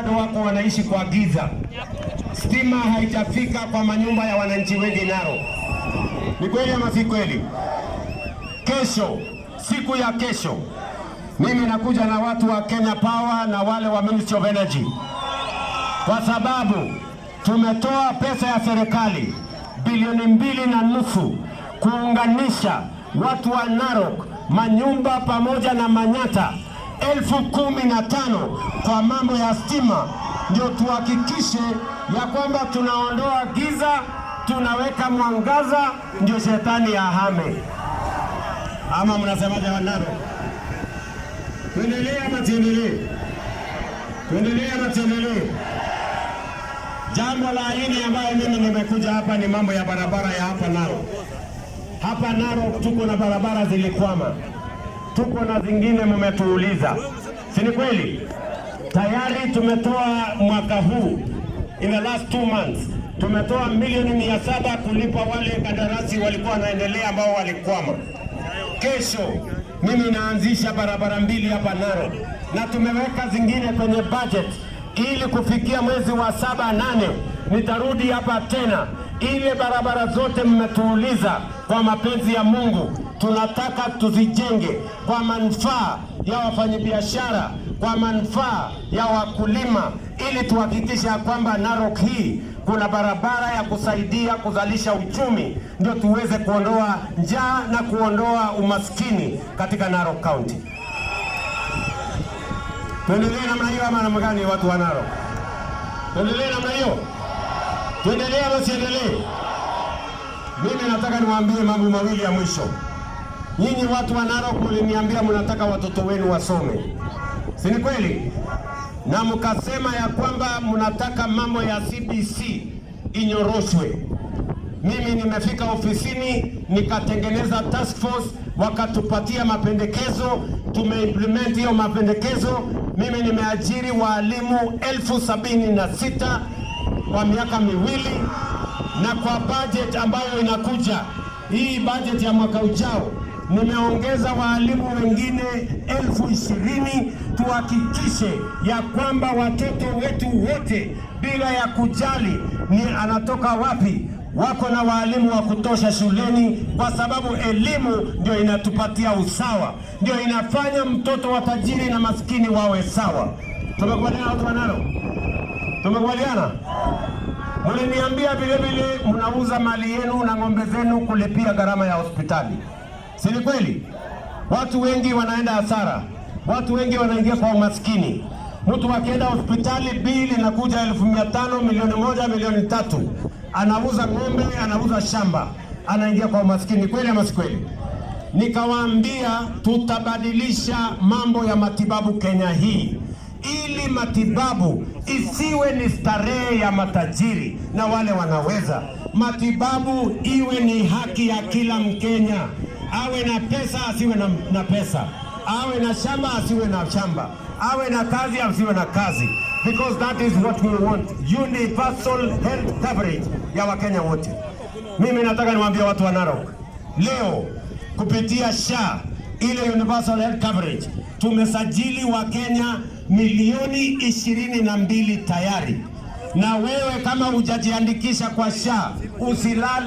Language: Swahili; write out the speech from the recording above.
Wako wanaishi kwa giza. Stima haijafika kwa manyumba ya wananchi wengi Narok. Ni kweli ama si kweli? Kesho, siku ya kesho, mimi nakuja na watu wa Kenya Power na wale wa Ministry of Energy, kwa sababu tumetoa pesa ya serikali bilioni 2.5 kuunganisha watu wa Narok, manyumba pamoja na Manyata 15,000 kwa mambo ya stima, ndio tuhakikishe ya kwamba tunaondoa giza, tunaweka mwangaza, ndio shetani ahame. Ama mnasemaje wa Narok? Tuendelee ama tuendelee? Tuendelee ama tuendelee? Jambo la hili ambayo mimi nimekuja hapa ni mambo ya barabara ya hapa Narok. Hapa Narok tuko na barabara zilikwama, tuko na zingine mmetuuliza, si ni kweli? Tayari tumetoa mwaka huu, in the last 2 months, tumetoa milioni 700 kulipa wale kandarasi walikuwa wanaendelea ambao walikwama. Kesho mimi naanzisha barabara 2 hapa Narok, na tumeweka zingine kwenye budget ili kufikia mwezi wa 7-8 nitarudi hapa tena. Ile barabara zote mmetuuliza, kwa mapenzi ya Mungu tunataka tuzijenge kwa manufaa ya wafanyabiashara, kwa manufaa ya wakulima, ili tuhakikisha kwamba Narok hii kuna barabara ya kusaidia kuzalisha uchumi, ndio tuweze kuondoa njaa na kuondoa umaskini katika Narok County. Tuendelee namna hiyo ama namna gani watu wa Narok? Tuendelee namna hiyo? Tuendelee ama siendelee? Mimi nataka niwaambie mambo mawili ya mwisho. Nyinyi watu wa Narok mliniambia mnataka watoto wenu wasome, si ni kweli? Na mkasema ya kwamba mnataka mambo ya CBC inyoroshwe. Mimi nimefika ofisini nikatengeneza task force, wakatupatia mapendekezo, tumeimplement hiyo mapendekezo. Mimi nimeajiri walimu 76,000 kwa miaka 2, na kwa budget ambayo inakuja, hii budget ya mwaka ujao, nimeongeza walimu wengine 20,000, tuhakikishe ya kwamba watoto wetu wote bila ya kujali ni anatoka wapi wako na walimu wa kutosha shuleni, kwa sababu elimu ndio inatupatia usawa, ndio inafanya mtoto wa tajiri na maskini wawe sawa. Tumekubaliana watu wa Narok? Tumekubaliana? Mliniambia vile vile mnauza mali yenu na ng'ombe zenu kulipia gharama ya hospitali, si ni kweli? Watu wengi wanaenda hasara, watu wengi wanaingia kwa umaskini. Mtu akienda hospitali bili na kuja 1,500, milioni 1, milioni 3, anauza ng'ombe, anauza shamba, anaingia kwa umaskini. Kweli ama si kweli? Nikawaambia tutabadilisha mambo ya matibabu Kenya hii, ili matibabu isiwe ni starehe ya matajiri na wale wanaweza. Matibabu iwe ni haki ya kila Mkenya, awe na pesa asiwe na pesa, awe na shamba asiwe na shamba, awe na kazi asiwe na kazi, because that is what we want, universal health coverage ya Wakenya wote. Mimi nataka niwaambie watu wa Narok leo, kupitia SHA, ile universal health coverage, tumesajili Wakenya milioni 22 tayari. Na wewe kama hujajiandikisha kwa SHA, usilale